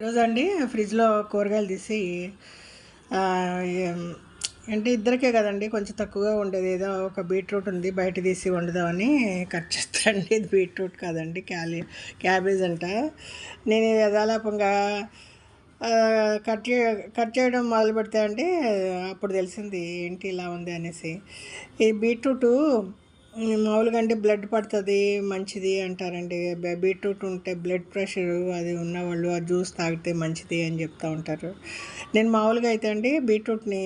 ఈరోజండి ఫ్రిడ్జ్‌లో కూరగాయలు తీసి ఏం అంటే ఇద్దరికే కదండీ! కొంచెం తక్కువగా ఉండేది. ఏదో ఒక బీట్రూట్ ఉంది. బయట తీసి వండుదామని కట్ చేస్తాండి. ఇది బీట్రూట్ కాదండి. క్యాబేజ్ అంట. నేను యథాలాపంగా కట్ చే కట్ చేయడం మొదలుపెడితే అండి అప్పుడు తెలిసింది ఏంటి ఇలా ఉంది అనేసి. ఈ బీట్రూటు మామూలుగా అంటే బ్లడ్ పడుతుంది మంచిది అంటారండి. బీట్రూట్ ఉంటే బ్లడ్ ప్రెషరు అది ఉన్నవాళ్ళు ఆ జ్యూస్ తాగితే మంచిది అని చెప్తూ ఉంటారు. నేను మామూలుగా అయితే అండి బీట్రూట్ని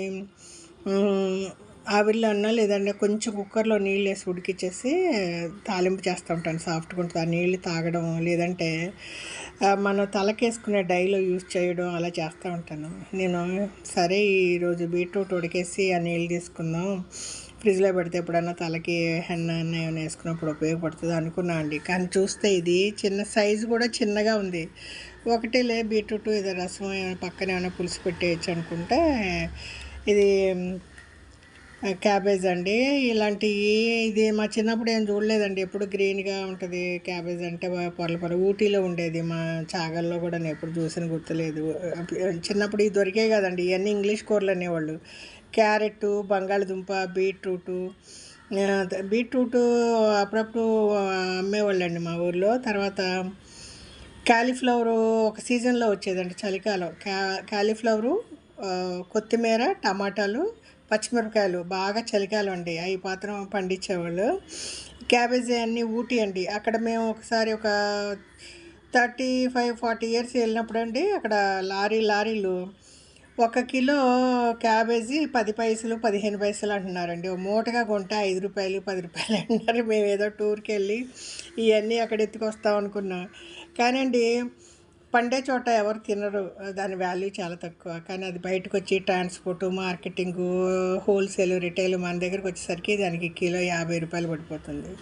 ఆవిరిలో అన్నా లేదంటే కొంచెం కుక్కర్లో నీళ్ళు వేసి ఉడికిచ్చేసి తాలింపు చేస్తూ ఉంటాను. సాఫ్ట్గా ఉంటుంది. ఆ నీళ్ళు తాగడం లేదంటే మన తలకేసుకునే డైలో యూజ్ చేయడం అలా చేస్తూ ఉంటాను. నేను సరే ఈరోజు బీట్రూట్ ఉడికేసి ఆ నీళ్ళు తీసుకుందాం, ఫ్రిడ్జ్లో పెడితే ఎప్పుడన్నా తలకి హెన్న ఏమైనా వేసుకున్నప్పుడు ఉపయోగపడుతుంది అనుకున్నా అండి. కానీ చూస్తే ఇది చిన్న సైజు కూడా చిన్నగా ఉంది. ఒకటేలే బీట్రూట్ ఏదో రసం ఏమైనా పక్కన ఏమైనా పులుసు పెట్టేయచ్చు అనుకుంటే ఇది క్యాబేజ్ అండి. ఇలాంటివి ఇది మా చిన్నప్పుడు ఏం చూడలేదండి. ఎప్పుడు గ్రీన్‌గా ఉంటది క్యాబేజ్ అంటే పొరలు ఊటీలో ఉండేది. మా చాగల్లో కూడా నేను ఎప్పుడు చూసిన గుర్తులేదు. చిన్నప్పుడు ఇవి దొరికేవి కదండీ! ఇవన్నీ ఇంగ్లీష్ కూరలు అనేవాళ్ళు. క్యారెట్టు, బంగాళదుంప, బీట్రూటు అప్పుడప్పుడు అమ్మేవాళ్ళండి మా ఊర్లో. తర్వాత కాలీఫ్లవరు ఒక సీజన్‌లో వచ్చేదండి చలికాలం. కాలీఫ్లవరు, కొత్తిమీర, టమాటాలు, పచ్చిమిరపకాయలు బాగా చలికాలం అండి. అవి మాత్రం పండించేవాళ్ళు. క్యాబేజీ అన్నీ ఊటీ అండి. అక్కడ మేము ఒకసారి ఒక 35, 40 ఇయర్స్ వెళ్ళినప్పుడండి అక్కడ లారీలు 1 కిలో క్యాబేజీ 10 పైసలు, 15 పైసలు అంటున్నారండి. ఓ మూటగా కొంటే రూ. 5, 10 అంటున్నారు. మేమేదో టూర్‌కెళ్ళి ఇవన్నీ అక్కడ ఎత్తుకొస్తాం అనుకున్నాం. కానండి పండే చోట ఎవరు తినరు. దాని వాల్యూ చాలా తక్కువ. కానీ అది బయటకొచ్చి ట్రాన్స్‌పోర్టు, మార్కెటింగు, హోల్‌సేల్, రిటైల్ మన దగ్గరకొచ్చేసరికి దానికి కిలో రూ. 50 పడిపోతుంది.